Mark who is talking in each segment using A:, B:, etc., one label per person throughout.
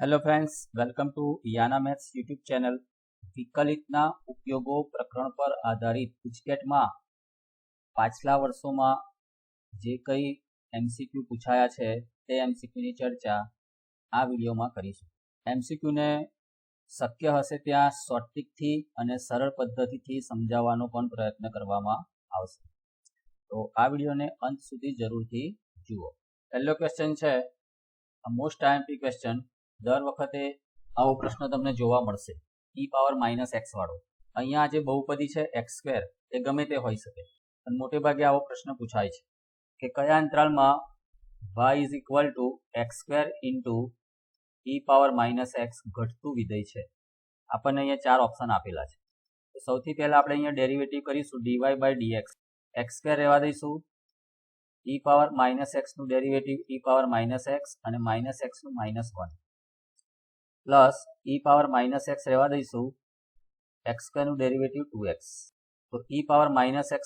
A: Hello friends, welcome to Yana maths YouTube channel. વિકલિતના ઉપયોગો પ્રકરણ પર આધારિત ગુજકેટમાં પાછલા વર્ષોમાં જે કંઈ એમસીક્યુ પૂછાયા છે તે એમસીક્યુની ચર્ચા આ વિડીયોમાં કરીશું. એમસીક્યુને શક્ય હશે ત્યાં શોર્ટકટથી અને સરળ પદ્ધતિથી સમજાવવાનો પણ પ્રયત્ન કરવામાં આવશે. તો આ વિડીયોને અંત સુધી જરૂરથી જુઓ. પહેલો ક્વેશ્ચન છે મોસ્ટ આઈએમપી ક્વેશ્ચન. દર વખતે આવો પ્રશ્ન તમને જોવા મળશે, e⁻⁻x વાળો. અહીંયા જે બહુપદી છે x² એ ગમે તે હોઈ શકે, પણ મોટે ભાગે આવો પ્રશ્ન પૂછાય છે કે કયા અંતરાલમાં y = x² × e⁻⁻x ઘટતું વિધેય છે. આપણને અહીંયા 4 ઓપ્શન આપેલા છે. તો સૌથી પહેલા આપણે અહીંયા ડેરિવેટિવ કરીશું dy/dx. x² રહેવા દઈશું, e⁻⁻x નું ડેરિવેટિવ e⁻⁻x અને -x નું -1 પ્લસ e⁻⁻x રહેવા દઈશું, x² નું ડેરિવેટિવ 2x. તો e⁻⁻x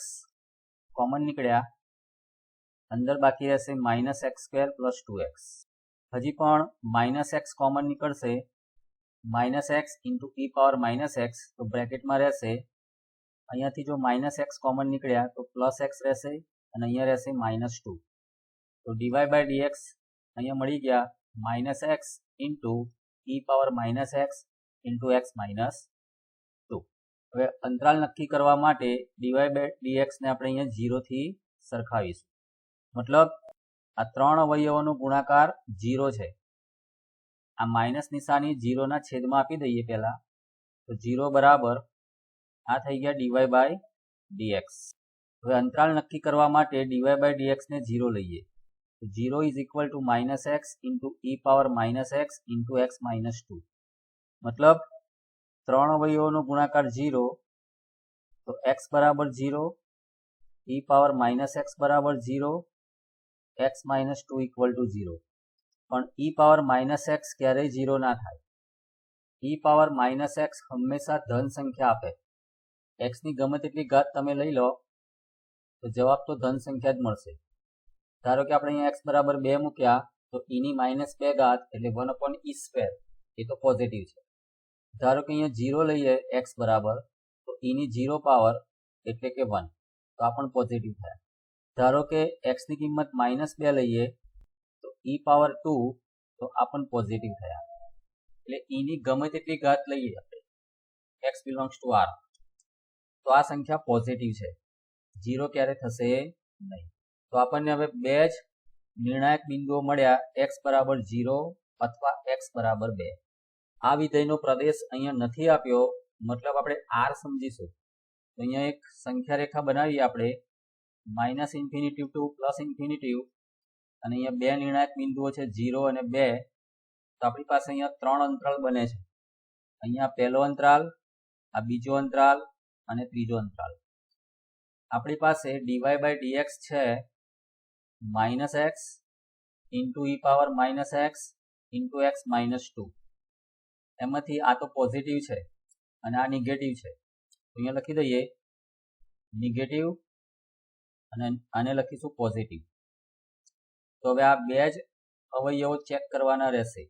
A: કોમન નીકળ્યા, અંદર બાકી રહેશે -x² + 2x. હજી પણ -x કોમન નીકળશે, -x × e⁻⁻x, તો બ્રેકેટમાં રહેશે. અહીંયાથી જો -x કોમન નીકળ્યા તો +x રહેશે અને અહીંયા રહેશે -2. તો dy/dx અહીંયા મળી ગયા -x × e⁻⁻x × x - 2. હવે અંતરાલ નક્કી કરવા માટે dy/dx ને આપણે અહીંયા 0 થી સરખાવીશું. મતલબ આ ત્રણ અવયવોનો ગુણાકાર 0 છે. આ માઇનસ નિશાની 0 ના છેદમાં આપી દઈએ પહેલા, તો 0 બરાબર આ થઈ ગયા dy/dx. હવે અંતરાલ નક્કી કરવા માટે dy/dx ને 0 લઈએ, તો 0 = -x × e⁻⁻x × x - 2. મતલબ ત્રણ અવયવોનો ગુણાકાર 0, તો x બરાબર 0, e⁻⁻x બરાબર 0, x - 2 = 0. પણ e⁻⁻x ક્યારેય 0 ના થાય. e⁻⁻x હંમેશા ધન સંખ્યા આપે. x ની ગમે તેટલી ઘાત તમે લઈ લો તો જવાબ તો ધન સંખ્યા જ મળશે. ધારો કે આપણે અહીંયા x બરાબર 2 મૂક્યા, તો e ની -2 ઘાત એટલે 1/e², એ તો પોઝિટિવ છે. ધારો કે અહીંયા 0 લઈએ x બરાબર, તો e ની 0 પાવર એટલે કે 1, તો આ પણ પોઝિટિવ થયા. ધારો કે x ની કિંમત -2 લઈએ તો e⁻2, તો આ પણ પોઝિટિવ થયા. એટલે e ની ગમે તેટલી ઘાત લઈએ આપણે, x ∈ R, તો આ સંખ્યા પોઝિટિવ છે, 0 ક્યારે થશે નહીં. તો આપણને હવે બે જ નિર્ણાયક બિંદુઓ મળ્યા, x બરાબર 0 અથવા x બરાબર 2. આ વિધેયનો પ્રદેશ અહીંયા નથી આપ્યો, મતલબ આપણે R સમજીશું. તો અહીંયા એક સંખ્યા રેખા બનાવીએ આપણે, -∞ to +∞, અને અહીંયા બે નિર્ણાયક બિંદુઓ છે 0 અને 2. તો આપણી પાસે અહીંયા 3 અંતરાલ બને છે. અહીંયા પહેલો અંતરાલ, આ બીજો અંતરાલ અને ત્રીજો અંતરાલ. આપણી પાસે dy/dx છે -x × e⁻⁻x × x - 2. એમાંથી આ તો પોઝિટિવ છે અને આ નેગેટિવ છે, તો અહીંયા લખી દઈએ નેગેટિવ અને આને લખીશું પોઝિટિવ. તો હવે આ બે જ અવયવો ચેક કરવાના રહેશે.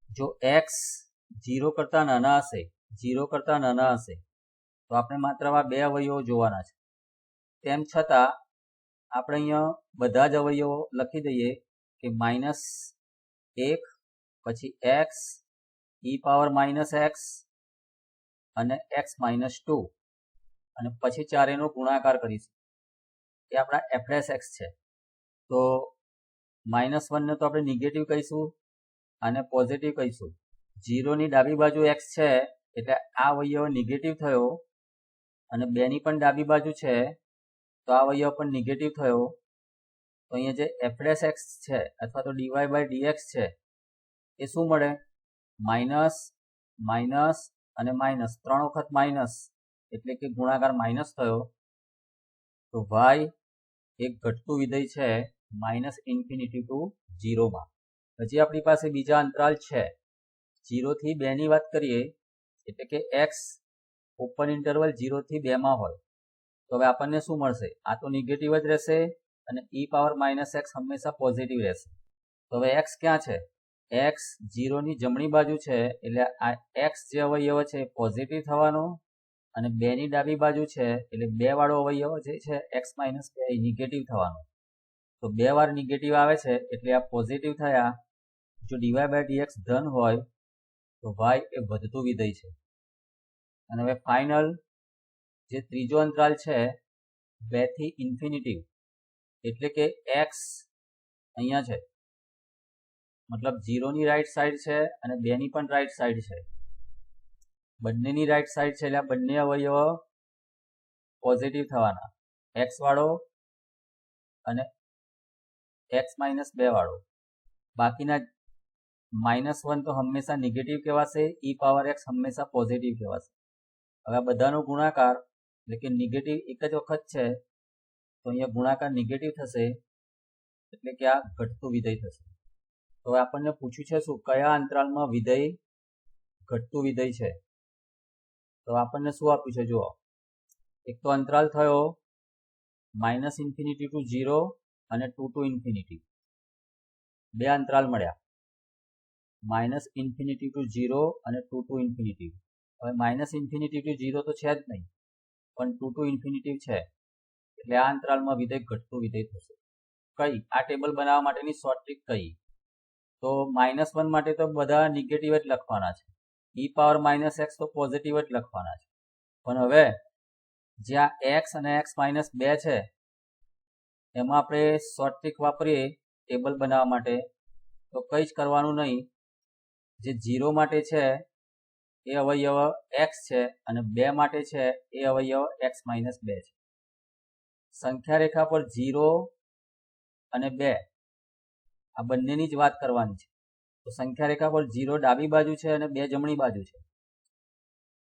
A: જો x 0 કરતા નાના હશે, તો આપણે માત્ર આ બે અવયવો જોવાના છે. તેમ છતાં આપણે અહીંયા બધા જ અવયવો લખી દઈએ કે -1, પછી x, e⁻⁻x અને x - 2, અને પછી ચારેયનો ગુણાકાર કરીશું. એ આપણા f'(x) છે. તો -1 ને તો આપણે નેગેટિવ કહીશું અને પોઝિટિવ કહીશું. 0 ની ડાબી બાજુ x છે એટલે આ અવયવ નેગેટિવ થયો, અને 2 ની પણ ડાબી બાજુ છે તો આ અવયવ પણ નેગેટિવ થયો. તો અહીંયા જે f'(x) છે અથવા તો dy/dx છે એ શું મળે? માઇનસ, માઇનસ અને માઇનસ, 3 વખત માઇનસ એટલે કે ગુણાકાર માઇનસ થયો. તો y એક ઘટતું વિધેય છે -∞ to 0 માં. હજી આપણી પાસે બીજા અંતરાલ છે. 0 થી 2 ની વાત કરીએ એટલે કે x ઓપન ઇન્ટરવલ 0 થી 2 માં હોય, તો હવે આપણને શું મળશે? આ તો નેગેટિવ જ રહેશે અને e⁻⁻x હંમેશા પોઝિટિવ રહેશે. તો હવે x ક્યાં છે? એક્સ 0 ની જમણી બાજુ છે એટલે આ એક્સ જે અવયવ છે એ પોઝિટિવ થવાનો અને 2 ની ડાબી બાજુ છે એટલે 2 વાળો અવયવ જે છે x - 2 એ નેગેટિવ થવાનો. તો 2 વાર નેગેટિવ આવે છે એટલે આ પોઝિટિવ થયા. જો dy/dx ધન હોય તો y એ વધતું વિધેય છે. અને હવે ફાઇનલ જે ત્રીજો અંતરાલ છે 2 થી ઇન્ફિનિટી એટલે કે x અહીંયા છે મતલબ 0 ની રાઈટ સાઈડ છે અને 2 ની પણ રાઈટ સાઈડ છે. બંનેની રાઈટ સાઈડ છે એટલે આ બંને અવયવ પોઝિટિવ થવાના, x વાળો અને x - 2 વાળો. બાકીના -1 તો હંમેશા નેગેટિવ કહેવાશે, e⁻x હંમેશા પોઝિટિવ કહેવાશે. હવે આ બધાનો ગુણાકાર એટલે કે નેગેટિવ એક જ વખત છે તો અહીંયા ગુણાકાર નેગેટિવ થશે એટલે કે આ ઘટતું વિધેય થશે. તો આપણને પૂછ્યું છે શું કયા અંતરાલમાં વિધેય ઘટતું વિધેય છે. તો આપણને શું આપ્યું છે જુઓ, એક તો અંતરાલ થયો -∞ to 0 અને 2 to ∞. બે અંતરાલ મળ્યા -∞ to 0 અને 2 to ∞. હવે -∞ to 0 તો છે જ નહીં પણ 2 to ∞ છે એટલે આ અંતરાલમાં વિધેય ઘટતું વિધેય થશે. કઈ આ ટેબલ બનાવવા માટેની શોર્ટ ટ્રીક કઈ? તો -1 માટે તો બધા નેગેટિવ જ લખવાના છે, e⁻−x તો પોઝિટિવ જ લખવાના છે. પણ હવે જ્યાં x અને x - 2 છે એમાં આપણે શોર્ટ ટ્રીક વાપરીએ ટેબલ બનાવવા માટે તો કંઈ જ કરવાનું નહીં. જે 0 માટે છે એ અવયવ x છે અને 2 માટે છે એ અવયવ x - 2 છે. સંખ્યા રેખા પર 0 અને 2 આ બંનેની જ વાત કરવાની છે. તો સંખ્યા રેખા પર 0 ડાબી બાજુ છે અને 2 જમણી બાજુ છે.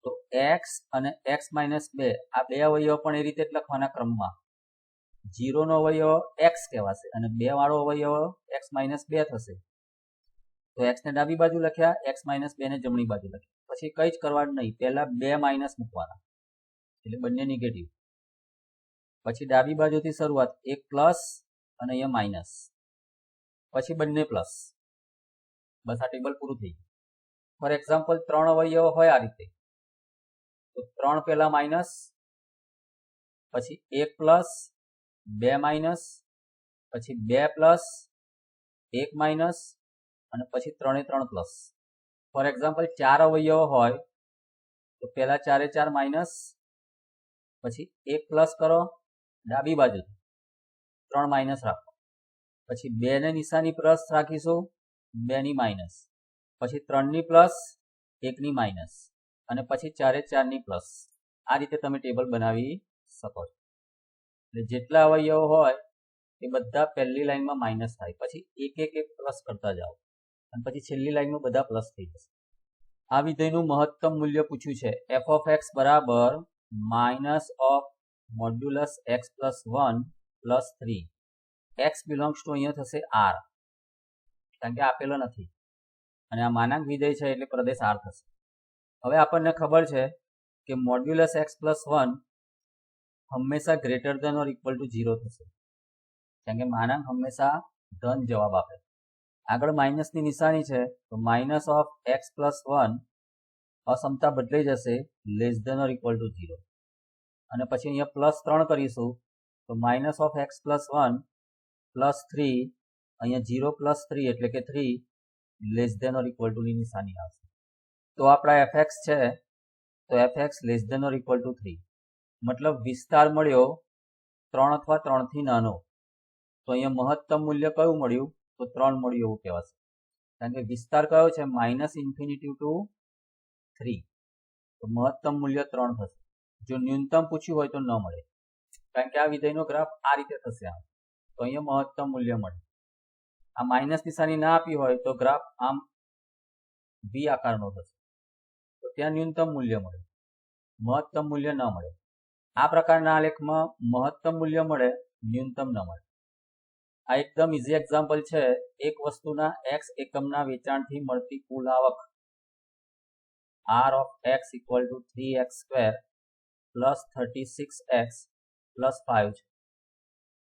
A: તો x અને x - 2 આ બે અવયવ પણ એ રીતે જ લખવાના ક્રમમાં. 0 નો અવયવ x કહેવાશે અને 2 વાળો અવયવ x - 2 થશે. તો x ને ડાબી બાજુ લખ્યા, x - 2 ને જમણી બાજુ લખ્યા. પછી કંઈ જ કરવાનું નહીં, પહેલા 2 માઇનસ મૂકવાના એટલે બંને નેગેટિવ. પછી ડાબી બાજુથી શરૂઆત, એક પ્લસ અને અહીંયા માઇનસ, પછી બંને પ્લસ. બસ આ ટેબલ પૂરું થઈ ગયું. ફોર એક્ઝામ્પલ 3 અવયવ હોય આ રીતે તો 3 પહેલા માઇનસ, પછી 1 પ્લસ, 2 માઇનસ, પછી 2 પ્લસ, 1 માઇનસ અને પછી 3 3 પ્લસ. ફોર એક્ઝામ્પલ 4 અવયવ હોય તો પહેલા 4 4 માઇનસ, પછી 1 પ્લસ કરો ડાબી બાજુ, 3 માઇનસ રાખો, પછી 2 ને નિશાની પ્લસ રાખીશું, 2 ની માઇનસ, પછી 3 ની પ્લસ, 1 ની માઇનસ અને પછી 4 4 ની પ્લસ. આ રીતે તમે ટેબલ બનાવી શકો છો. એટલે જેટલા અવયવ હોય એ બધા પહેલી લાઈનમાં માઇનસ થાય, પછી એક એક એક પ્લસ કરતા જાઓ અને પછી છેલ્લી લાઈનમાં બધા પ્લસ થઈ જશે. આ વિધેયનું મહત્તમ મૂલ્ય પૂછ્યું છે f(x) બરાબર -(x + 1 + 3). x બિલોંગ્સ ટુ અહીંયા થશે r કારણ કે આપેલો નથી અને આ માનાંક વિધેય છે એટલે પ્રદેશ r થશે. હવે આપણને ખબર છે કે (x + 1) હંમેશા greater than or equal to 0 થશે કારણ કે માનાંક હંમેશા ધન જવાબ આપે. આગળ માઇનસની નિશાની છે તો (x + 1) અસમતા બદલાઈ જશે less than or equal to 0 અને પછી અહીંયા +3 કરીશું તો (x + 1 + 3) અહીંયા 0 + 3 એટલે કે 3 less than or equal to ની નિશાની આવશે. તો આપણા fx છે તો fx less than or equal to 3 મતલબ વિસ્તાર મળ્યો 3 અથવા 3 થી નાનો. તો અહીંયા મહત્તમ મૂલ્ય કયું મળ્યું તો 3 મળ્યું એવું કહેવાશે કારણ કે વિસ્તાર કયો છે -∞ to 3 તો મહત્તમ મૂલ્ય 3 થશે. જો ન્યૂનતમ પૂછ્યું હોય તો ન મળે કારણ કે આ વિધેયનો ગ્રાફ આ રીતે થશે. આમ તો અહીંયા મહત્તમ મૂલ્ય મળે. આ માઇનસ નિશાની ના આપી હોય તો ગ્રાફ આમ વી આકારનો થશે તો ત્યાં ન્યૂનતમ મૂલ્ય મળે, મહત્તમ મૂલ્ય ન મળે. આ પ્રકારના આલેખમાં મહત્તમ મૂલ્ય મળે, ન્યૂનતમ ન મળે. આ એકદમ ઇઝી એક્ઝામ્પલ છે. એક વસ્તુના x એકમના વેચાણથી મળતી કુલ આવક r(x) = 3x² + 36x + 5 છે.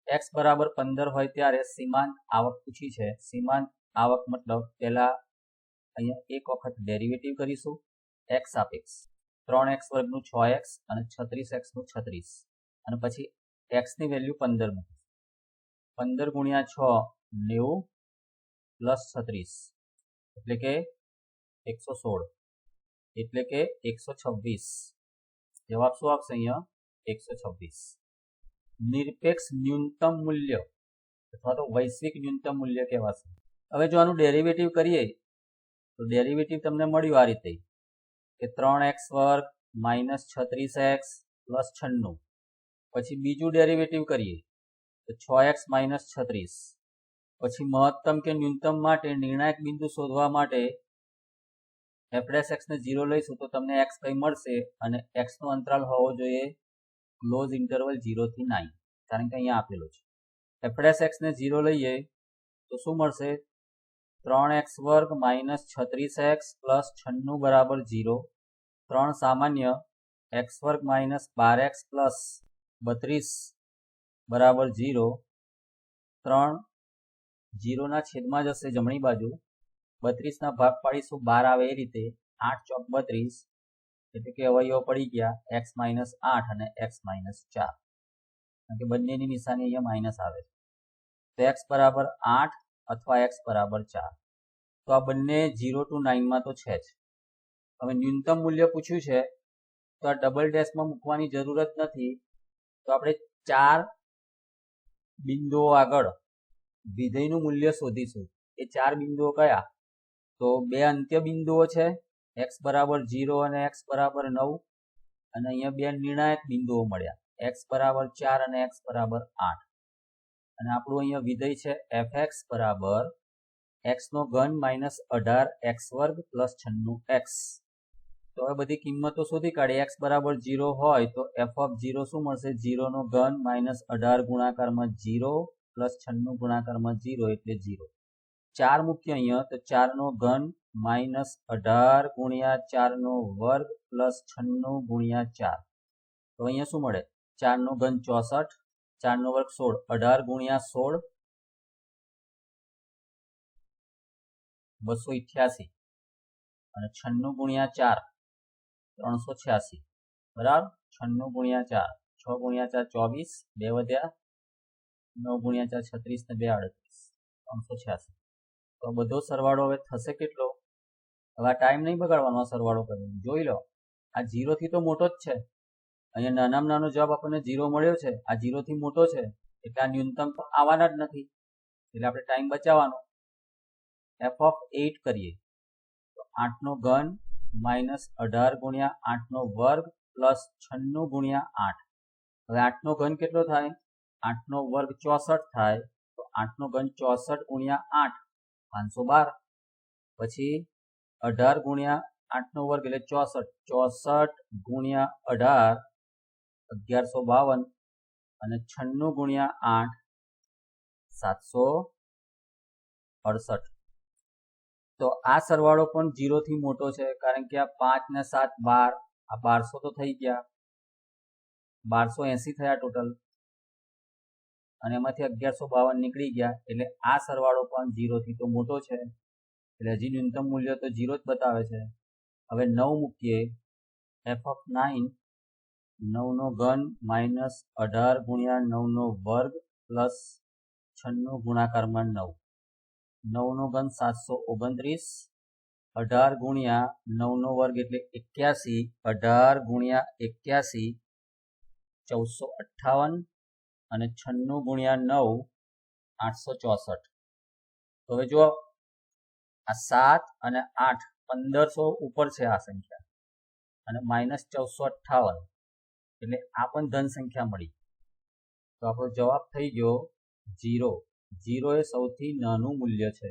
A: x બરાબર 15 હોય ત્યારે સીમાંત આવક પૂછી છે. સીમાંત આવક મતલબ પહેલા અહીંયા એક વખત ડેરિવેટિવ કરીશું x સાપેક્ષ 3x વર્ગનું 6x અને 36x નું 36 અને પછી x ની વેલ્યુ 15 મૂકીશું 15 ગુણ્યા 6 90 પ્લસ 36 એટલે કે 116 એટલે કે 126 જવાબ શું આવશે અહીંયા 126 નિરપેક્ષ ન્યૂનતમ મૂલ્ય અથવા તો વૈશ્વિક ન્યૂનતમ મૂલ્ય કહેવાશે હવે જો આનું ડેરિવેટિવ કરીએ તો ડેરિવેટિવ તમને મળ્યું આ રીતે કે 3x વર્ગ માઇનસ 36x પ્લસ 96 પછી બીજું ડેરિવેટિવ કરીએ તો 6x માઇનસ 36 પછી મહત્તમ કે ન્યૂનતમ માટે નિર્ણાયક બિંદુ શોધવા માટે f' ને 0 લઈશું તો તમને x કઈ મળશે અને x નો અંતરાલ હોવો જોઈએ ક્લોઝ ઇન્ટરવલ 0 થી 9 કારણ કે અહીંયા આપેલો છે f' ને 0 લઈએ તો શું મળશે 3x વર્ગ માઇનસ 36x પ્લસ 96 બરાબર 0 3 સામાન્ય x વર્ગ માઇનસ 12x પ્લસ 32 બરાબર 0 3 0 ના છેદમાં જશે જમણી બાજુ 32 ના ભાગ પાડીશું 12 આવે એ રીતે 8 ચોક 32 એટલે કે અવયવો પડી ગયા x માઇનસ 8 અને x માઇનસ 4 કારણ કે બંનેની નિશાની અહીંયા માઇનસ આવે છે તો x બરાબર 8 અથવા x બરાબર 4 તો આ બંને 0 to 9 માં તો છે જ હવે ન્યૂનતમ મૂલ્ય પૂછ્યું છે તો આ ડબલ ડેશમાં મૂકવાની જરૂરત નથી તો આપણે 4 બિંદુઓ આગળ વિધેયનું મૂલ્ય શોધીશું એ 4 બિંદુઓ કયા તો બે અંત્ય બિંદુઓ છે x બરાબર 0 અને x બરાબર 9 અને અહીંયા બે નિર્ણાયક બિંદુઓ મળ્યા x બરાબર 4 અને x બરાબર 8 અને આપણું અહીંયા વિધેય છે fx બરાબર x નો ઘન માઇનસ 18 x વર્ગ પ્લસ 96x તો હવે બધી કિંમતો શોધી કાઢી x બરાબર 0 હોય તો f ઓફ 0 શું મળશે 0 નો ઘન માઇનસ 18 ગુણાકારમાં 0 પ્લસ 96 ગુણાકારમાં 0 એટલે 0 4 મૂકીએ અહીંયા તો 4 નો ઘન માઇનસ 18 ગુણ્યા 4 નો વર્ગ પ્લસ 96 ગુણ્યા 4 તો અહીંયા શું મળે 4 નો ઘન 64 4 નો વર્ગ 16 18 ગુણ્યા 16 288 અને 96 ગુણ્યા 4 386 બરાબર 96 ગુણ્યા 4 6 ગુણ્યા 4 24 2 વધ્યા 9 ગુણ્યા 4 36 ને 2 38 386 તો બધો સરવાળો હવે થશે કેટલો હવે આ ટાઈમ નહીં બગાડવાનો આ સરવાળો કરીને જોઈ લો આ 0 થી તો મોટો જ છે અહીંયા નાનામાં નાનો જવાબ આપણને 0 મળ્યો છે આ 0 થી મોટો છે એટલે આ ન્યૂનતમ તો આવવાના જ નથી એટલે આપણે ટાઈમ બચાવવાનો f ઓફ 8 કરીએ તો 8 નો ઘન માઇનસ 18 ગુણ્યા 8 નો વર્ગ પ્લસ 96 ગુણ્યા 8 હવે 8 નો ઘન કેટલો થાય 8 નો વર્ગ 64 થાય તો 8 નો ઘન 64 ગુણ્યા 8 512 પછી 18 ગુણ્યા 8 નો વર્ગ એટલે 64 64 ગુણ્યા 18 1152 અને 96 ગુણ્યા 8 768 તો આ સરવાળો પણ 0 થી મોટો છે કારણ કે આ 5 ને 7 12 આ 1200 તો થઈ ગયા 1280 થયા ટોટલ અને એમાંથી 1152 નીકળી ગયા એટલે આ સરવાળો પણ 0 થી તો મોટો છે એટલે હજી ન્યૂનતમ મૂલ્ય તો 0 જ બતાવે છે હવે 9 મૂકીએ f ઓફ 9 9 નો ઘન માઇનસ 18 ગુણ્યા 9 નો વર્ગ પ્લસ 96 ગુણાકારમાં 9 9 નો ઘન 729 18 ગુણ્યા 9 નો વર્ગ એટલે 81 18 ગુણ્યા 81 1458 અને 96 ગુણ્યા 9 864 તો હવે જો આ 7 અને 8 1500 ઉપર છે આ સંખ્યા અને માઇનસ 1458 એટલે આ પણ ધન સંખ્યા મળી તો આપણો જવાબ થઈ ગયો 0 0 એ સૌથી નાનું મૂલ્ય છે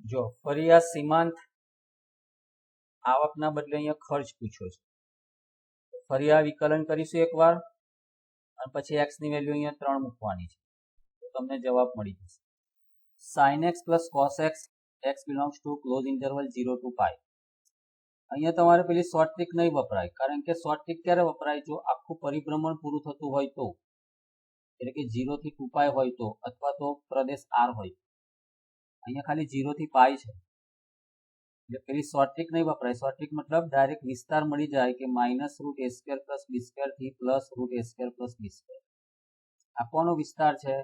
A: જો ફરી આ સીમાંત આવકના બદલે અહીંયા ખર્ચ પૂછ્યો છે ફરી આ વિકલન કરીશું એકવાર અને પછી x ની વેલ્યુ અહીંયા 3 મૂકવાની છે તો તમને જવાબ મળી જશે sin x plus cos x x belongs to close interval 0 to pi અહીંયા તમારે પેલી શોર્ટ ટ્રિક નહીં વપરાય કારણ કે શોર્ટ ટ્રિક ક્યારે વપરાય જો આખું પરિભ્રમણ પૂરું થતું હોય તો એટલે કે 0 થી 2 પાય હોય તો અથવા તો પ્રદેશ r હોય અહીંયા ખાલી 0 થી પાઈ છે એટલે પેલી શોર્ટ ટ્રિક નહીં વપરાય. શોર્ટ ટ્રિક મતલબ ડાયરેક્ટ વિસ્તાર મળી જાય કે -√a² + b² થી +√a² + b². આ કોનો વિસ્તાર છે?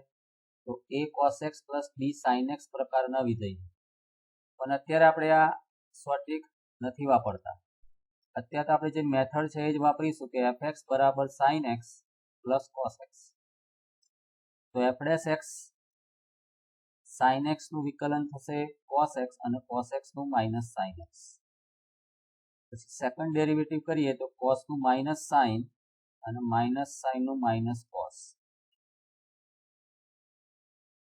A: તો a cos x + b sin x પ્રકારના વિધેય. પણ અત્યારે આપણે આ શોર્ટ ટ્રિક નથી વાપરતા. અત્યારે તો આપણે જે મેથડ છે એ જ વાપરીશું કે fx = sin x + cos x. તો f' sin x નું વિકલન થશે cos x અને cos x નું -sin x. પછી સેકન્ડ ડેરિવેટિવ કરીએ તો cos નું -sin અને -sin નું -cos.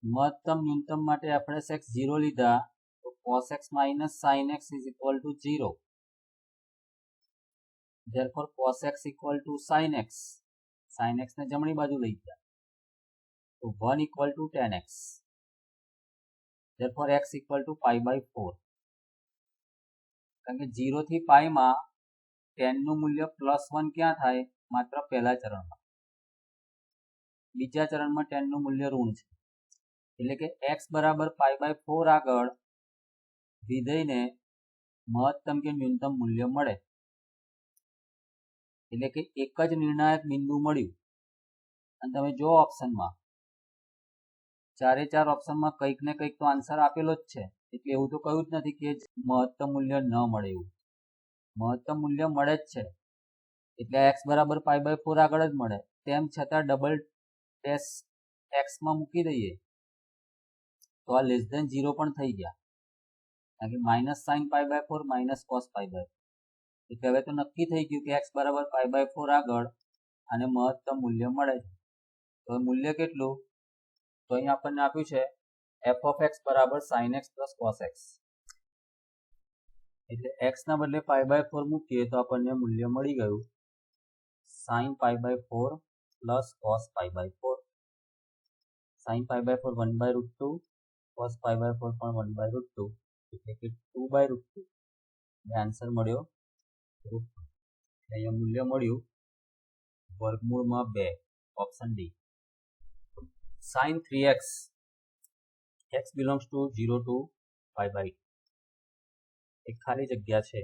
A: મહત્તમ ન્યૂનતમ માટે fx 0 લીધા તો cos x - sin x = 0. therefore cos x = sin x. sin x ને જમણી બાજુ લઈ ગયા તો 1 = tan x. therefore x = π/4. કારણ કે 0 થી પાઈ માં tan નું મૂલ્ય +1 ક્યાં થાય? માત્ર પહેલા ચરણમાં. બીજા ચરણમાં tan નું મૂલ્ય ઋણ છે. એટલે કે x = π/4 આગળ વિધેયને મહત્તમ કે ન્યૂનતમ મૂલ્ય મળે. એટલે કે એક જ નિર્ણાયક બિંદુ મળ્યું. અને તમે જો ઓપ્શનમાં ચારે ચાર ઓપ્શનમાં કંઈક ને કંઈક તો આન્સર આપેલો જ છે. એટલે એવું તો કહ્યું જ નથી કે મહત્તમ મૂલ્ય ન મળે એવું. મહત્તમ મૂલ્ય મળે જ છે. એટલે x = π/4 આગળ જ મળે. તેમ છતાં ડબલ ટેસ્ટ x માં મૂકી દઈએ તો આ <0 પણ થઈ ગયા. કારણ કે -sin π/4 -cos π/4. એટલે હવે તો નક્કી થઈ ગયું કે x = π/4 આગળ અને મહત્તમ મૂલ્ય મળે છે. તો મૂલ્ય કેટલું? તો અહીં આપણને આપ્યું છે f(x) = sin x + cos x. એટલે x ના બદલે π/4 મૂકીએ તો આપણને મૂલ્ય મળી ગયું sin π/4 + cos π/4. sin π/4 1/√2, cos π/4 પણ 1/√2, એટલે કે 2/√2. આન્સર મળ્યો √2. અહીંયા મૂલ્ય મળ્યું √2. Option D. sin 3x x belongs to 0 to π/2. એક ખાલી જગ્યા છે,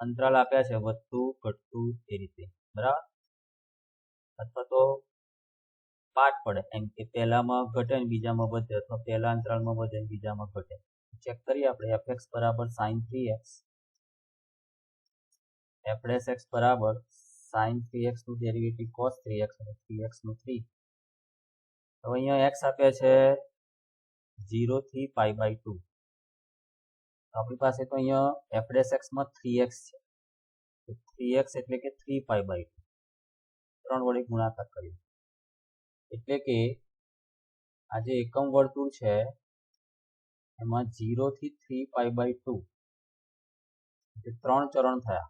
A: અંતરાલ આપ્યા છે વધતું ઘટતું એ રીતે, બરાબર. અથવા તો પાર્ટ પડે એમ કે પહેલામાં ઘટે ને બીજામાં વધે, અથવા પહેલા અંતરાલમાં વધે ને બીજામાં ઘટે. ચેક કરીએ આપણે. fx = sin 3x, f'(x) = sin 3x નું ડેરિવેટિવ cos 3x અને 3x નું 3. તો અહીંયા x આપ્યા છે 0 થી π/2. આપણી પાસે તો અહીંયા f'(x) માં 3x છે. તો 3x એટલે કે 3π/2. 3 વડે ગુણાકાર કર્યો. એટલે કે આ જે એકમ વર્તુળ છે એમાં 0 થી 3π/2 એટલે 3 ચરણ થયા.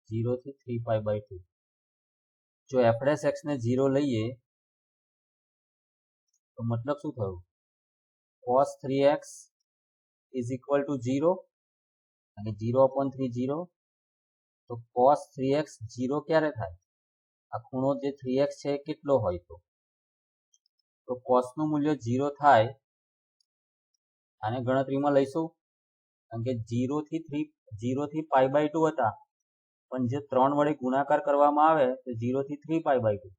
A: 0 થી 3π/2. જો f'(x) ને 0 લઈએ તો મતલબ શું થયું? cos 3x = 0. અને 0/3 0. તો cos 3x 0 ક્યારે થાય? આ ખૂણો જે 3x છે કેટલો હોય તો cos નું મૂલ્ય 0 થાય. આને ગણતરીમાં લઈશું. કારણ કે 0 થી π/2 હતા, પણ જે 3 વડે ગુણાકાર કરવામાં આવે તો 0 થી 3π/2.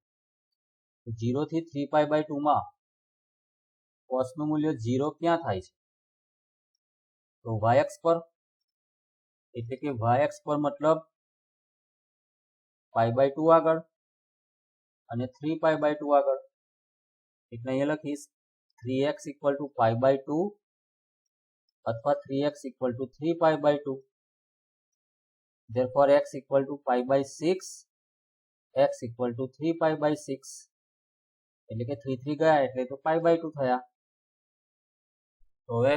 A: 0 થી 3π/2 માં cos નું મૂલ્ય 0 ક્યાં થાય છે? તો y-અક્ષ પર. એટલે કે y-અક્ષ પર મતલબ π/2 આગળ અને 3π/2 આગળ. એટલે અહીંયા લખીશ 3x = π/2 અથવા 3x = 3π/2. therefore x = π/6, x = 3π/6. એટલે કે 3 ગયા એટલે તો π/2 થયા. તો હવે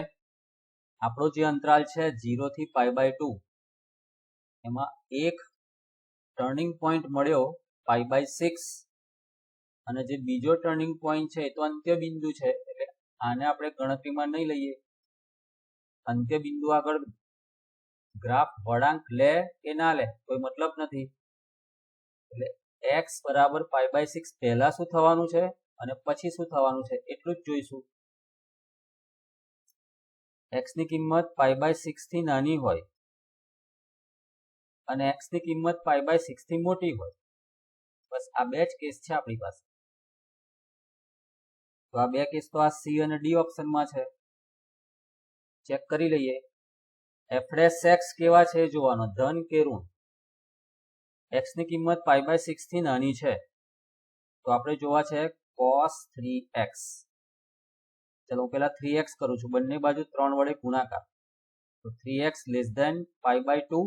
A: આપણો જે અંતરાલ છે 0 થી π/2 એમાં એક ટર્નિંગ પોઈન્ટ મળ્યો π/6 અને જે બીજો ટર્નિંગ પોઈન્ટ છે એ તો અંત્ય બિંદુ છે. એટલે આને આપણે ગણતરીમાં નહીં લઈએ. અંત્ય બિંદુ આગળ ગ્રાફ વળાંક લે કે ના લે કોઈ મતલબ નથી. એટલે x = π/6 પહેલા શું થવાનું છે અને પછી શું થવાનું છે એટલું જ જોઈશું. x ની કિંમત π/6 થી નાની હોય અને x ની કિંમત π/6 થી મોટી હોય, બસ આ બે જ કેસ છે આપણી પાસે. તો આ બે કેસ તો આ સી અને ડી ઓપ્શનમાં છે. ચેક કરી લઈએ. f' કેવા છે જોવાનો, ધન કે ઋણ. x ની કિંમત π/6 થી નાની છે તો આપણે જોવા છે cos 3x. ચલો હું પેલા 3x કરું છું, બંને બાજુ 3 વડે ગુણાકાર. તો 3x π/2.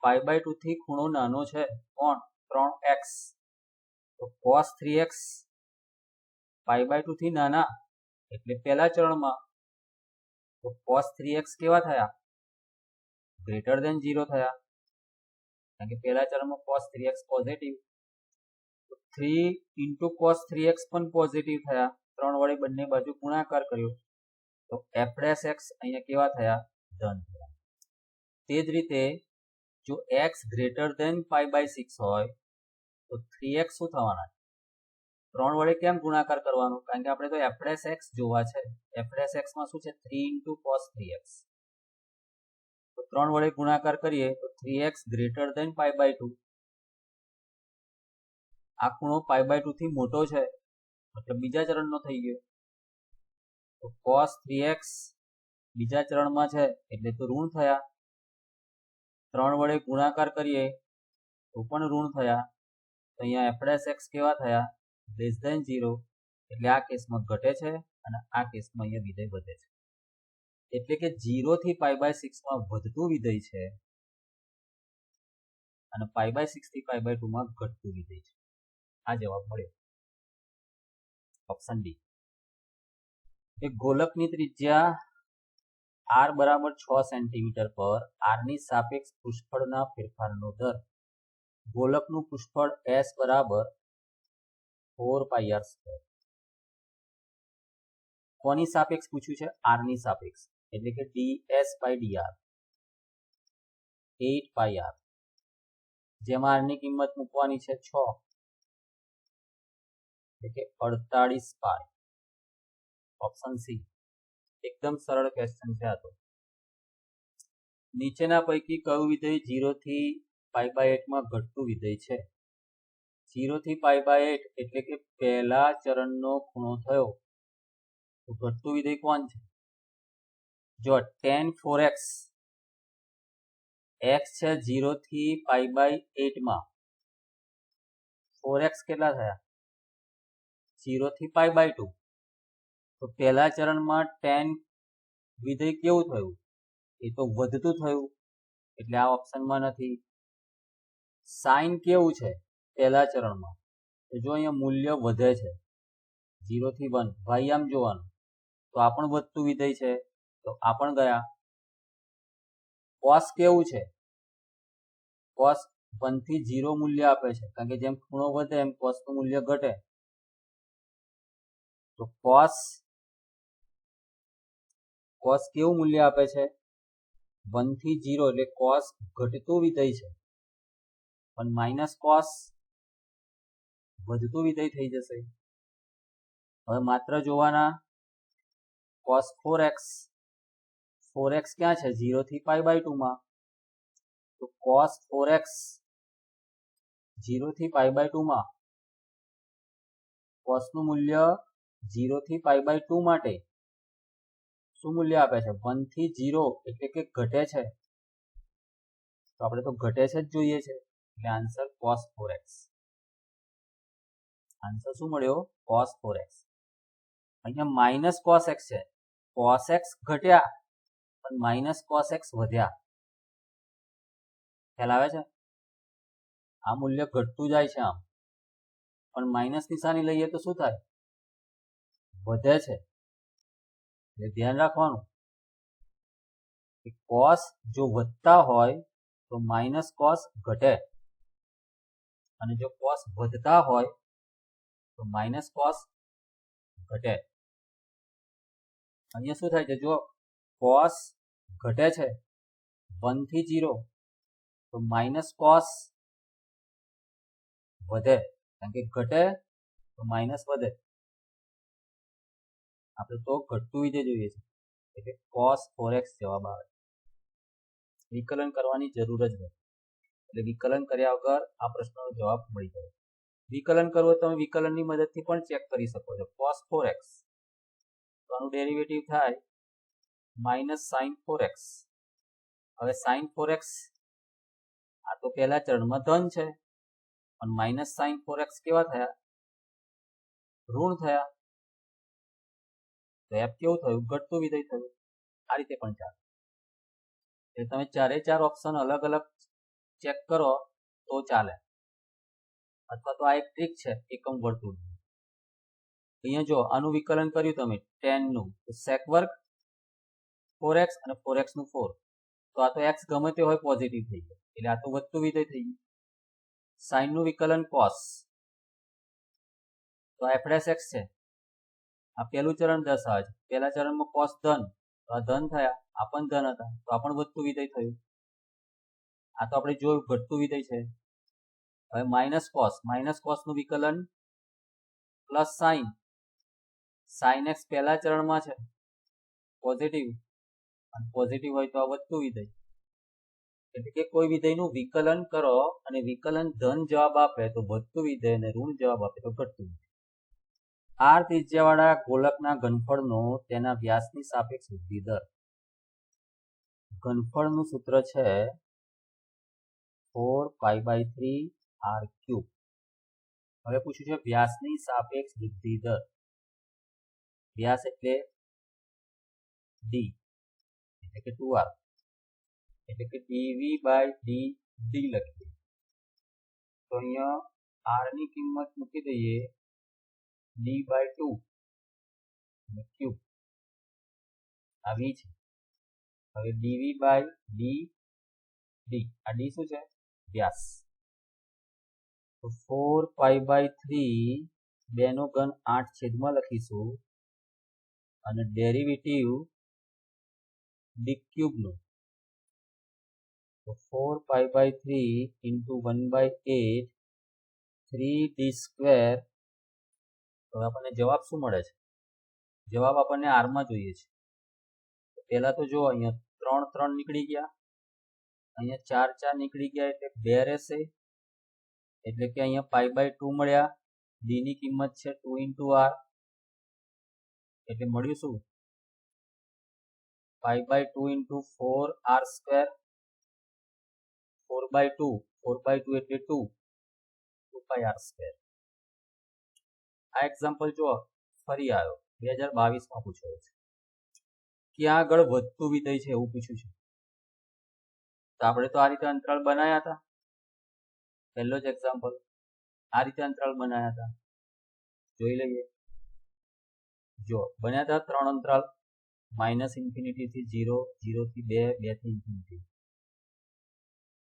A: π/2 થી ખૂણો નાનો છે કોણ? 3x. તો cos 3x π/2 થી નાના એટલે પહેલા ચરણમાં. તો cos 3x કેવા થયા? ગ્રેટર ધેન 0 થયા, કારણ કે પહેલા ચરણમાં cos 3x positive. 3 into cos 3x પણ પોઝિટિવ થયા, 3 વડે બંને બાજુ ગુણાકાર કર્યો તો f' અહીંયા કેવા થયા? ધન થયા. તે જ રીતે જો x ગ્રેટર ધેન π/6 હોય તો 3x શું થવાના? 3 વડે કેમ ગુણાકાર કરવાનો? કારણ કે આપણે તો f' જોવા છે. f' માં શું છે? 3 into cos 3x. તો 3 વડે ગુણાકાર કરીએ તો 3x ગ્રેટર ધેન π/2. આ ખૂણો π/2 થી મોટો છે મતલબ બીજા ચરણનો થઈ ગયો. તો cos 3x બીજા ચરણમાં છે એટલે તો ઋણ થયા. 3 વડે ગુણાકાર કરીએ તો પણ ઋણ થયા. તો અહીંયા f' કેવા થયા? Less than 0. એટલે આ કેસમાં ઘટે છે અને આ કેસમાં અહીંયા વિધેય વધે છે. એટલે કે 0 થી π/6 માં વધતું વિધેય છે અને π/6 થી π/2 માં ઘટતું વિધેય છે. આ જવાબ મળ્યો. Option D. એક ગોલકની ત્રિજ્યા r બરાબર 6 સેન્ટીમીટર પર r ની સાપેક્ષ પૃષ્ઠફળના ફેરફારનો દર. ગોલકનું પૃષ્ઠફળ s બરાબર 4πr². કોની સાપેક્ષ પૂછ્યું છે? r ની સાપેક્ષ, એટલે કે ds/dr 8πr, જેમાં r ની કિંમત મૂકવાની છે 6, એટલે કે 48π. Option C. એકદમ સરળ ક્વેશ્ચન છે આ તો. નીચેના પૈકી કયું વિધેય 0 થી π/8 માં ઘટતું વિધેય છે? 0 થી π/8 એટલે કે પહેલા ચરણનો ખૂણો થયો તો ઘટતું વિધેય કોણ છે? જો tan 4x x છે 0 થી π/8 માં, 4x કેટલા થયા? 0 થી π/2. તો પહેલા ચરણમાં tan વિધેય કેવું થયું? એ તો વધતું થયું, એટલે આ ઓપ્શનમાં નથી. sin કેવું છે પહેલા ચરણમાં? તો જો અહીંયા મૂલ્ય વધે છે 0 થી 1, ભાઈ આમ જોવાનું, તો આ પણ વધતું વિધેય છે તો આ પણ ગયા. cos કેવું છે? cos 1 થી 0 મૂલ્ય આપે છે, કારણ કે જેમ ખૂણો વધે એમ cos નું મૂલ્ય ઘટે. તો cos કેવું મૂલ્ય આપે છે? 1 થી 0, એટલે cos ઘટતું વિધેય છે. પણ માઇનસ cos વધતું વિધેય થઈ જશે. હવે માત્ર જોવાના cos 4x. 4x ક્યાં છે? 0 થી π/2 માં. તો cos 4x 0 થી π/2 માં, cos નું મૂલ્ય 0 થી π/2 માટે શું મૂલ્ય આપે છે? 1 થી 0, એટલે કે ઘટે છે. તો આપણે તો ઘટે છે જ જોઈએ છે, એટલે આન્સર cos 4x. આન્સર શું મળ્યો? cos 4x. અહીંયા માઇનસ cos x છે. cos x ઘટ્યા પણ માઇનસ cos x વધ્યા. ખ્યાલ આવે છે? આ મૂલ્ય ઘટતું જાય છે આમ, પણ માઇનસ નિશાની લઈએ તો શું થાય? વધે છે. એટલે ધ્યાન રાખવાનું કે cos જો વધતા હોય તો માઇનસ cos ઘટે, અને જો cos વધતા હોય તો માઇનસ cos ઘટે. અહીંયા શું થાય છે? જો cos ઘટે છે 1 થી 0, તો માઇનસ cos વધે, કારણ કે ઘટે તો માઇનસ વધે. આપણે તો ઘટતું વિધેય જોઈએ છે. એટલે cos 4x જવાબ આવે. વિકલન કરવાની જરૂર જ નથી, એટલે વિકલન કર્યા વગર આ પ્રશ્નનો જવાબ મળી જાય. વિકલન કરવું તમે વિકલનની મદદથી પણ ચેક કરી શકો છો. cos 4x તો આનું ડેરિવેટિવ થાય -sin 4x. હવે sin 4x આ તો પહેલા ચરણમાં ધન છે, અને -sin 4x કેવા થયા? ઋણ થયા. તો f કેવું થયું? ઘટતું વિધેય થયું. આ રીતે પણ ચાલે. એટલે તમે ચારે ચાર ઓપ્શન અલગ અલગ ચેક કરો તો ચાલે. અથવા તો આ એક ટ્રીક છે એકમ વર્તુળ. અહીંયા જો આનું વિકલન કર્યું તમે tan નું, તો sec વર્ગ 4x અને 4x નું 4. તો આ તો x ગમે તે હોય પોઝિટિવ થઈ ગયો, એટલે આ તો વધતું વિધેય થઈ ગયું. sin નું વિકલન cos, તો આ f' x છે. આ પહેલું ચરણ દર્શાવે છે. પહેલા ચરણમાં cos ધન, તો આ ધન થયા, આ પણ ધન હતા, તો આ પણ વધતું વિધેય થયું. આ તો આપણે જોયું ઘટતું વિધેય છે. હવે માઇનસ કોસ નું વિકલન પ્લસ સાઇન. સાઇન એક્સ પહેલા ચરણમાં છે પોઝિટિવ, અને પોઝિટિવ હોય તો આ વધતું વિધેય. એટલે કે કોઈ વિધેયનું વિકલન કરો અને વિકલન ધન જવાબ આપે તો વધતું વિધેય, અને ઋણ જવાબ આપે તો ઘટતું વિધેય. r ત્રિજ્યાવાળા ગોલકના ઘનફળનો તેના વ્યાસની સાપેક્ષ વૃદ્ધિ દર. ઘનફળનું સૂત્ર છે 4π/3 r³. હવે પૂછ્યું છે વ્યાસની સાપેક્ષ વૃદ્ધિ દર. વ્યાસ એટલે d, એટલે કે 2r, એટલે કે dv/dt લખીએ. તો અહીંયા r ની કિંમત મૂકી દઈએ d/2 અને ક્યુબ આ v છે. હવે dv/dt, આ d શું છે? વ્યાસ. તો 4π/3 2 નો ઘન 8 છેદમાં લખીશું, અને ડેરિવેટિવ d³ નું. તો 4π/3 into 1/8 3d². તો આપણને જવાબ શું મળે છે? જવાબ આપણને r માં જોઈએ છે. પહેલા તો જો અહીંયા 3 3 નીકળી ગયા, અહીંયા 4 4 નીકળી ગયા, એટલે 2 રહેશે. એટલે કે અહીંયા π/2 મળ્યા. d ની કિંમત છે 2 into r, એટલે મળ્યું શું? π/2 into 4r². 4/2 એટલે 2, 2πr². આ એક્ઝામ્પલ જો ફરી આવ્યો, 2022માં પૂછાયો છે. ક્યાં આગળ વધતું વિધેય છે એવું પૂછ્યું છે. તો આપણે તો આ રીતે અંતરાલ બનાવ્યા હતા. પહેલો જ એક્ઝામ્પલ આ રીતે અંતરાલ બનાવ્યા હતા, જોઈ લઈએ. જો બન્યા હતા 3 અંતરાલ, -∞ થી 0, 0 થી 2, 2 થી ∞.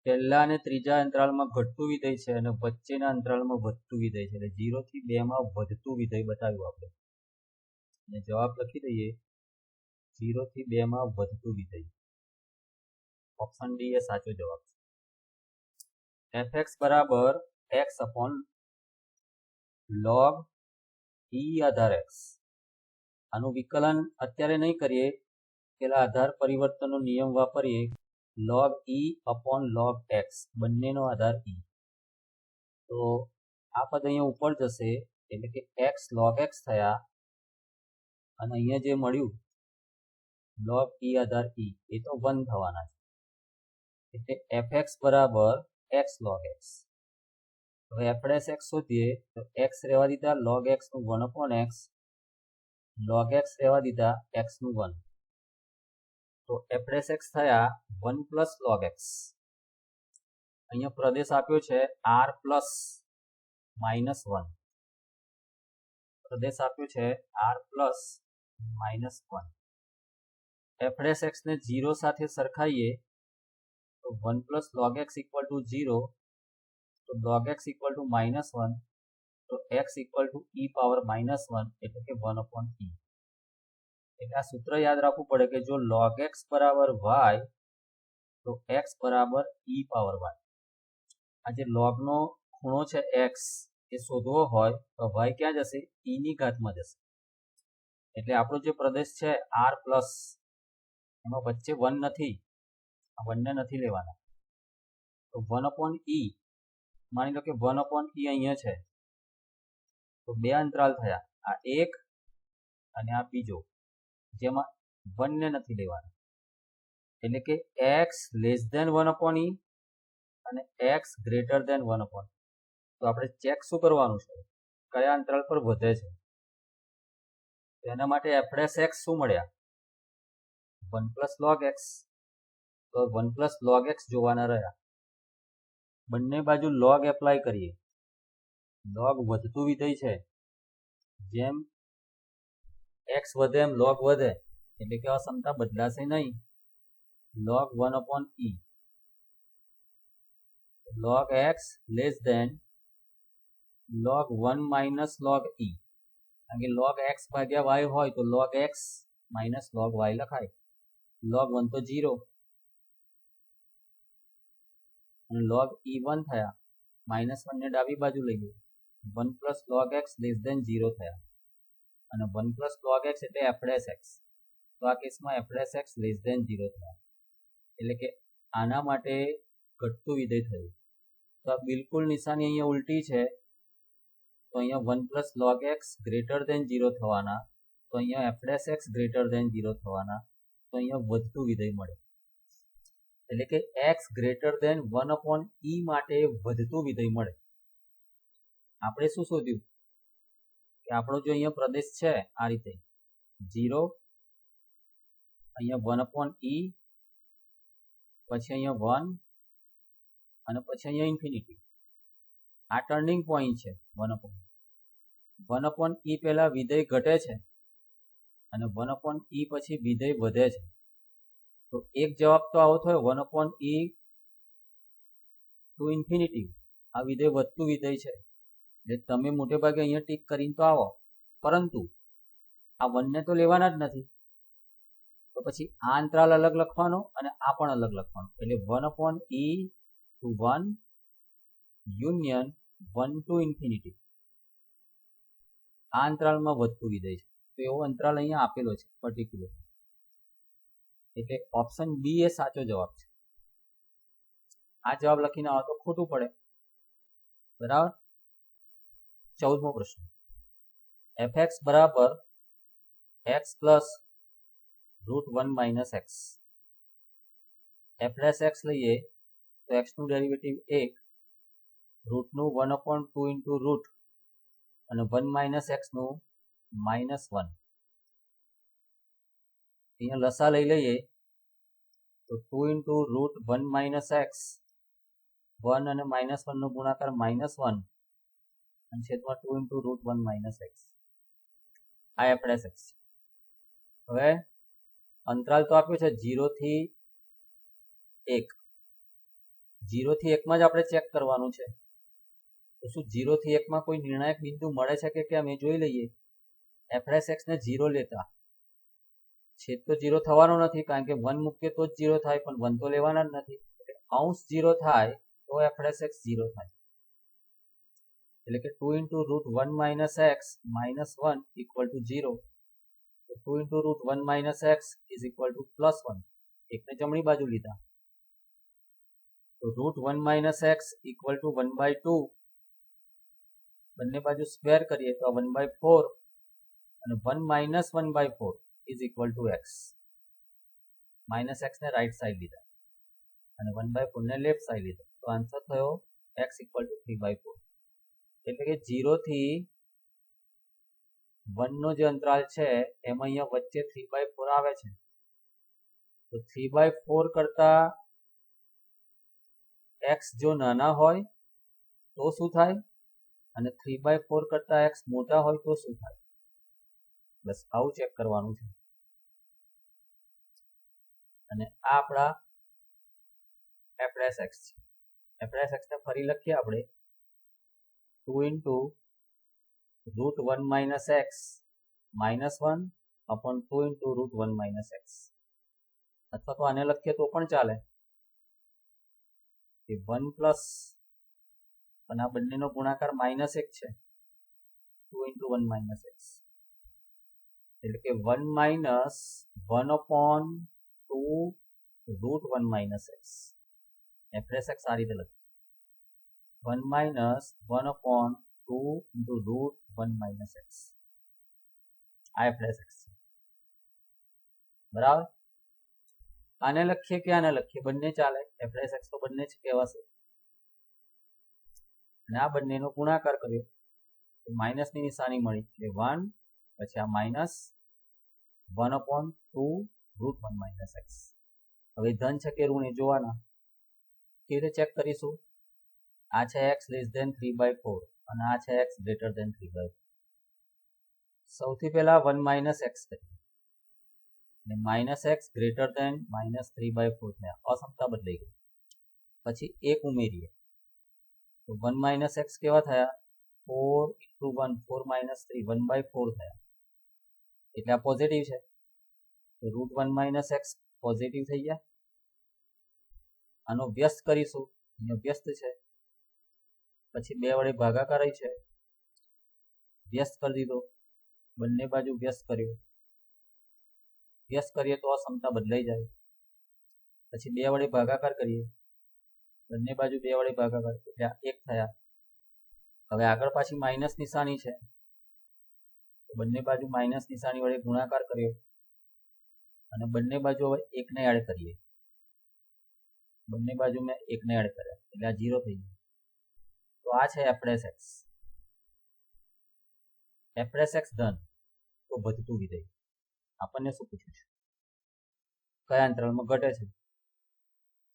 A: પહેલા અને ત્રીજા અંતરાલમાં ઘટતું વિધેય છે, અને વચ્ચેના અંતરાલમાં વધતું વિધેય છે. એટલે 0 થી 2 માં વધતું વિધેય બતાવ્યું આપણે. અને જવાબ લખી દઈએ 0 થી 2 માં વધતું વિધેય. ઓપ્શન ડી એ સાચો જવાબ છે. fx બરાબર x/log e આધાર x. આનું વિકલન અત્યારે નહીં કરીએ, પેલા આધાર પરિવર્તનનો નિયમ વાપરીએ. log e/log x, બંનેનો આધાર e. તો આ પદ અહીંયા ઉપર જશે, એટલે કે x log x થયા, અને અહીંયા જે મળ્યું log e આધાર e, એ તો 1 થવાના છે. એટલે fx બરાબર x log x. હવે f' x શોધીએ તો x રહેવા દીધા log x નું 1/x, log x રહેવા દીધા x નું 1. તો f' x થયા 1 plus log x. અહીંયા પ્રદેશ આપ્યો છે r plus -1. પ્રદેશ આપ્યો છે r plus -1. f' x ને 0 સાથે સરખાઈએ તો 1 plus log x equal to 0. તો log x equal to -1, તો x equal to e power -1, એટલે કે 1/e. એટલે આ સૂત્ર યાદ રાખવું પડે કે જો log x બરાબર y, તો x બરાબર e power y. આ જે log નો ખૂણો છે x, એ શોધવો હોય તો y ક્યાં જશે? e ની ઘાતમાં જશે. એટલે આપણો જે પ્રદેશ છે r plus એમાં વચ્ચે 1 નથી, આ 1 ને નથી લેવાના. તો 1/e, માની લો કે 1/e અહીંયા છે, તો બે અંતરાલ થયા, આ એક અને આ બીજો, જેમાં 1 ને નથી લેવાના. એટલે કે x લેસ ધેન 1/e અને x ગ્રેટર ધેન 1/e. તો આપણે ચેક શું કરવાનું છે, કયા અંતરાલ પર વધે છે. તો એના માટે f' x શું મળ્યા, 1 log x. તો 1 log x જોવાના રહ્યા. બંને બાજુ log એપ્લાય કરીએ. log વધતું વિધેય છે, જેમ x વધે એમ log વધે, એટલે કે આ સમતા બદલાશે નહીં. log 1/e, log x less than log 1 minus log e. કારણ કે log x ભાગ્યા y હોય તો log x minus log y લખાય. log 1 તો 0 અને log e 1 થયા, -1 ને ડાબી બાજુ લઈએ, 1 log x લેસ ધેન 0 થયા, અને 1 log x એટલે f'(x). તો આ કેસમાં f'(x) લેસ ધેન 0 થયા, એટલે કે આના માટે ઘટતું વિધેય થયું. તો આ બિલકુલ નિશાની અહીંયા ઉલટી છે, તો અહીંયા 1 log x ગ્રેટર ધેન 0 થવાના, તો અહીંયા f'(x) ગ્રેટર ધેન 0 થવાના, તો અહીંયા વધતું વિધેય મળે. એટલે કે x ગ્રેટર ધેન 1/e માટે વધતું વિધેય મળે. આપણે શું શોધ્યું કે આપણો જો અહીંયા પ્રદેશ છે આ રીતે 0, અહીંયા 1/e, પછી અહીંયા 1 અને પછી અહીંયા ઇન્ફિનિટી. આ ટર્નિંગ પોઈન્ટ છે 1/e પહેલા વિધેય ઘટે છે અને 1/e પછી વિધેય વધે છે. તો એક જવાબ તો આવો થયો, 1/e ટુ ઇન્ફિનિટી. આ વિધેય વધતું વિધેય છે, એટલે તમે મોટે ભાગે અહીંયા ટીક કરીને તો આવો, પરંતુ આ 1 ને તો લેવાના જ નથી. તો પછી આ અંતરાલ અલગ લખવાનો અને આ પણ અલગ લખવાનો, એટલે 1/e two 1 union 1 two infinity. આ અંતરાલમાં વધતું વિધેય છે, તો એવો અંતરાલ અહીંયા આપેલો છે પર્ટિક્યુલર, એટલે ઓપ્શન બી એ સાચો જવાબ છે. આ જવાબ લખીને આવો તો ખોટું પડે, બરાબર. 14મો પ્રશ્ન, fx બરાબર x plus √1 minus x. f'(x) લઈએ તો x નું ડેરિવેટિવ 1, રૂટનું 1/2 ઇન્ટુ રૂટ અને 1 માઇનસ x નું -1. અહીંયા લસા લઈ લઈએ તો 2 ઇન્ટુ રૂટ 1 માઇનસ એક્સ, 1 અને -1 નો ગુણાકાર -1 અને છેદમાં 2 ઇન્ટુ રૂટ 1 માઇનસ એક્સ. આ f'(x). હવે અંતરાલ તો આપ્યું છે 0 થી 1. 0 થી 1 માં જ આપણે ચેક કરવાનું છે. તો શું 0 થી 1 માં કોઈ નિર્ણાયક બિંદુ મળે છે કે કેમ એ જોઈ લઈએ. f'(x) ને 0 લેતા, છેદ તો 0 થવાનો નથી, કારણ કે 1 મૂકીએ તો જ 0 થાય, પણ 1 તો લેવાના જ નથી. અંશ 0 થાય તો f'(x) 0 થાય, એટલે કે 2 into root 1 minus x -1 equal to 0. 2 into root 1 minus x is equal to +1. એકને જમણી બાજુ લીધા, તો root 1 minus x equal to 1/2. બંને બાજુ સ્ક્વેર કરીએ તો 1/4 અને 1 minus 1/4 is equal to x. Minus x ને રાઈટ સાઈડ લીધા અને 1/4 ને લેફ્ટ સાઈડ લીધા, તો આન્સર થયો એક્સ ઇક્વલ ટુ 3/4. એટલે કે 0 થી 1 નો જે અંતરાલ છે એમાં અહીંયા વચ્ચે 3/4 આવે છે. તો 3/4 કરતા એક્સ જો નાના હોય તો શું થાય, અને 3/4 કરતા એક્સ મોટા હોય તો શું થાય. બસ આવું ચેક કરવાનું છે. અને આ આપણા f'(x) છે. f'(x) ને ફરી લખીએ આપણે 2 into root 1 minus x -1 upon 2 into root 1 minus x. અથવા તો આને લખીએ તો પણ ચાલે, કે 1 પ્લસ, અને આ બંનેનો ગુણાકાર -1 છે, 2 ઇન્ટુ 1 માઇનસ એક્સ, એટલે કે 1 minus 1/2 √1 minus x. FS x આ રીતે લખીએ 1 માઇનસ 1/2 ઇન્ટુ √1 માઇનસ એક્સ. આ એફએસ એક્સ બરાબર. આને લખીએ કે આને લખીએ બંને ચાલે. એફએસ એક્સ તો બંને જ કહેવાશે. અને આ બંનેનો ગુણાકાર કર્યો તો માઇનસની નિશાની મળી એટલે 1 પછી આ માઇનસ 1/2 √1 માઇનસ એક્સ. હવે ધન છે કે ઋણ એ જોવાના. કેવી રીતે ચેક કરીશું? આ છે x લેસ ધેન 3/4 અને આ છે x ગ્રેટર ધેન 3/4. સૌથી પહેલા 1 માઇનસ એક્સ કરીએ અને માઇનસ એક્સ ગ્રેટર ધેન -3/4 થયા. અસમતા બદલાઈ ગઈ. પછી 1 ઉમેરીએ તો 1 માઇનસ એક્સ કેવા થયા? 4 × 1 4 - 3 1/4 થયા. એટલે આ પોઝિટિવ છે તો √1 માઇનસ એક્સ પોઝિટિવ થઈ ગયા. આનો વ્યસ્ત કરીશું. અહીંયા વ્યસ્ત છે પછી 2 વડે ભાગાકાર છે. વ્યસ્ત કરી દીધો. બંને બાજુ વ્યસ્ત કર્યો. વ્યસ્ત કરીએ તો અસમતા બદલાઈ જાય. પછી 2 વડે ભાગાકાર કરીએ. બંને બાજુ 2 વડે ભાગાકાર એટલે 1 થયા. હવે આગળ પાછી માઇનસ નિશાની છે તો બંને બાજુ માઇનસ નિશાની વડે ગુણાકાર કર્યો અને બંને બાજુ હવે 1 ને એડ કરીએ. બંને બાજુ મેં 1 ને એડ કર્યા એટલે આ 0 થઈ ગયું. તો આ છે એફએસ એક્સ. એફએસ એક્સ ધન તો વધતું વિધેય. આપણને શું પૂછ્યું છે? કયા અંતરાલમાં ઘટે છે?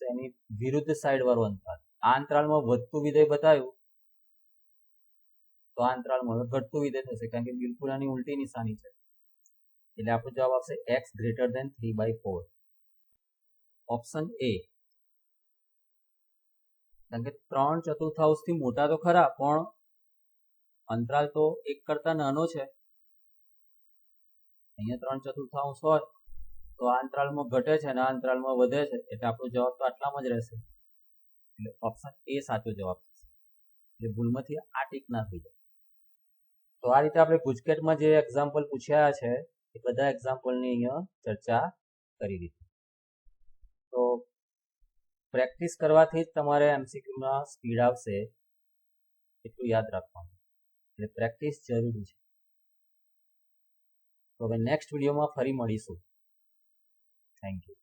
A: તો એની વિરુદ્ધ સાઈડ વાળું અંતરાલ. આ અંતરાલમાં વધતું વિધેય બતાવ્યું તો આ અંતરાલમાં ઘટતું વિધેય થશે કારણ કે બિલકુલ આની ઉલટી નિશાની છે. એટલે આપણો જવાબ આવશે x greater than 3/4. Option A. કારણ કે 3/4 થી મોટા તો ખરા પણ અંતરાલ તો 1 કરતા નાનો છે. અહીંયા 3/4 હોય તો આ અંતરાલમાં ઘટે છે અને આ અંતરાલમાં વધે છે એટલે આપણો જવાબ તો આટલામાં જ રહેશે. એટલે ઓપ્શન એ સાચો જવાબ થશે. એટલે ભૂલમાંથી આ ટીક ના થઈ જાય. તો આ રીતે આપણે ગુજકેટમાં જે એક્ઝામ્પલ પૂછ્યા છે એ બધા એક્ઝામ્પલની અહીંયા ચર્ચા કરી દીધી. તો પ્રેક્ટિસ કરવાથી જ તમારે એમસીક્યુમાં સ્પીડ આવશે એટલું યાદ રાખવાનું. એટલે પ્રેક્ટિસ જરૂરી છે. તો હવે નેક્સ્ટ વિડીયોમાં ફરી મળીશું. Thank you.